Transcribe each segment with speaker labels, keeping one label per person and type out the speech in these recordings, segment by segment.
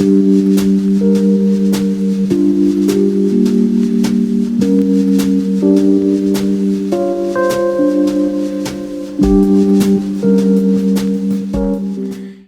Speaker 1: Hey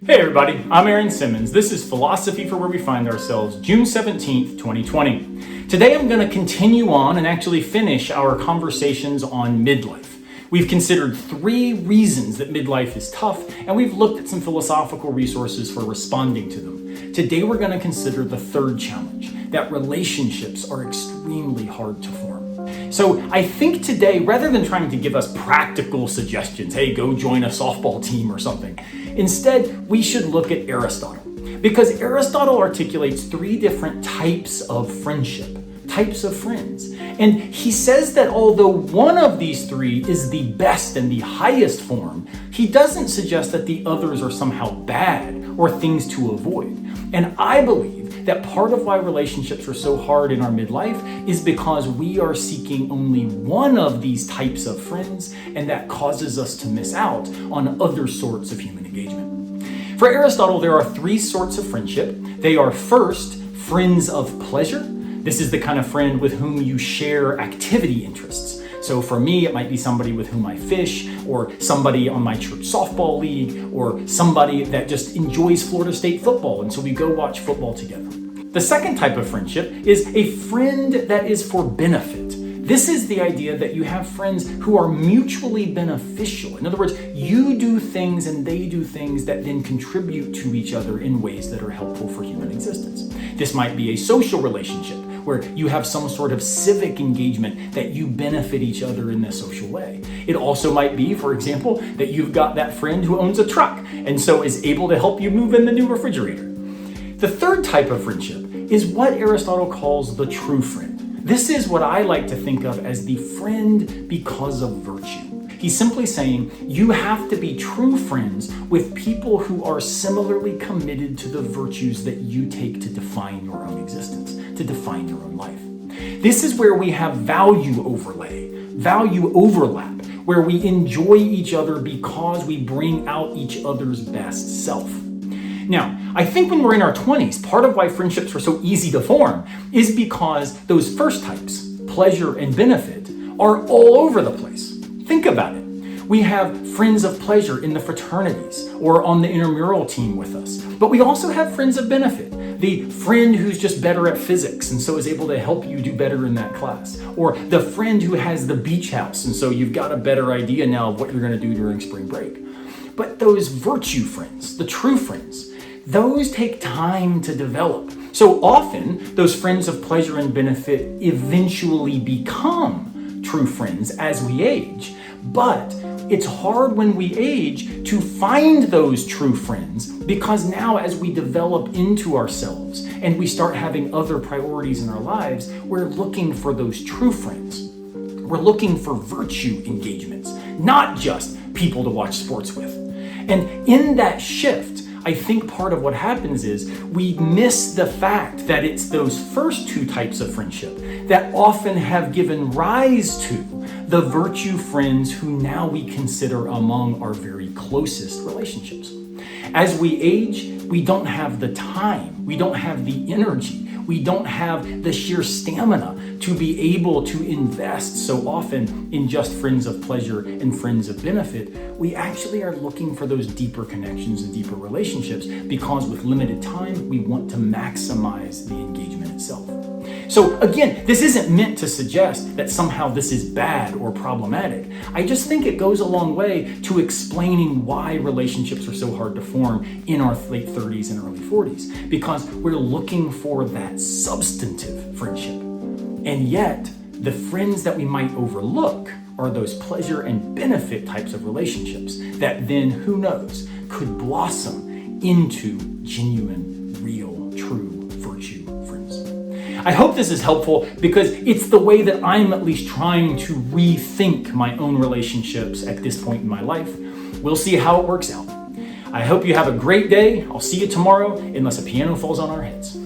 Speaker 1: everybody, I'm Aaron Simmons. This is Philosophy for Where We Find Ourselves, June 17th, 2020. Today I'm going to continue on and actually finish our conversations on midlife. We've considered 3 reasons that midlife is tough, and we've looked at some philosophical resources for responding to them. Today we're going to consider the 3rd challenge, that relationships are extremely hard to form. So I think today, rather than trying to give us practical suggestions, hey, go join a softball team or something, instead we should look at Aristotle. Because Aristotle articulates 3 different types of friendship, types of friends. And he says that although one of these 3 is the best and the highest form, he doesn't suggest that the others are somehow bad or things to avoid. And I believe that part of why relationships are so hard in our midlife is because we are seeking only one of these types of friends, and that causes us to miss out on other sorts of human engagement. For Aristotle, there are 3 sorts of friendship. They are first, friends of pleasure. This is the kind of friend with whom you share activity interests. So for me, it might be somebody with whom I fish, or somebody on my church softball league, or somebody that just enjoys Florida State football, and so we go watch football together. The second type of friendship is a friend that is for benefit. This is the idea that you have friends who are mutually beneficial. In other words, you do things and they do things that then contribute to each other in ways that are helpful for human existence. This might be a social relationship where you have some sort of civic engagement that you benefit each other in this social way. It also might be, for example, that you've got that friend who owns a truck and so is able to help you move in the new refrigerator. The 3rd type of friendship is what Aristotle calls the true friend. This is what I like to think of as the friend because of virtue. He's simply saying you have to be true friends with people who are similarly committed to the virtues that you take to define your own existence, to define your own life. This is where we have value overlap, where we enjoy each other because we bring out each other's best self. Now, I think when we're in our 20s, part of why friendships are so easy to form is because those first types, pleasure and benefit, are all over the place. Think about it. We have friends of pleasure in the fraternities or on the intramural team with us, but we also have friends of benefit. The friend who's just better at physics and so is able to help you do better in that class. Or the friend who has the beach house and so you've got a better idea now of what you're going to do during spring break. But those virtue friends, the true friends, those take time to develop. So often, those friends of pleasure and benefit eventually become true friends as we age. But it's hard when we age to find those true friends because now as we develop into ourselves and we start having other priorities in our lives, we're looking for those true friends. We're looking for virtue engagements, not just people to watch sports with. And in that shift, I think part of what happens is we miss the fact that it's those first 2 types of friendship that often have given rise to the virtue friends who now we consider among our very closest relationships. As we age, we don't have the time, we don't have the energy, we don't have the sheer stamina to be able to invest so often in just friends of pleasure and friends of benefit. We actually are looking for those deeper connections and deeper relationships because with limited time, we want to maximize the engagement itself. So again, this isn't meant to suggest that somehow this is bad or problematic. I just think it goes a long way to explaining why relationships are so hard to form in our late 30s and early 40s, because we're looking for that substantive friendship. And yet, the friends that we might overlook are those pleasure and benefit types of relationships that then, who knows, could blossom into genuine, real, true virtue friends. I hope this is helpful because it's the way that I'm at least trying to rethink my own relationships at this point in my life. We'll see how it works out. I hope you have a great day. I'll see you tomorrow, unless a piano falls on our heads.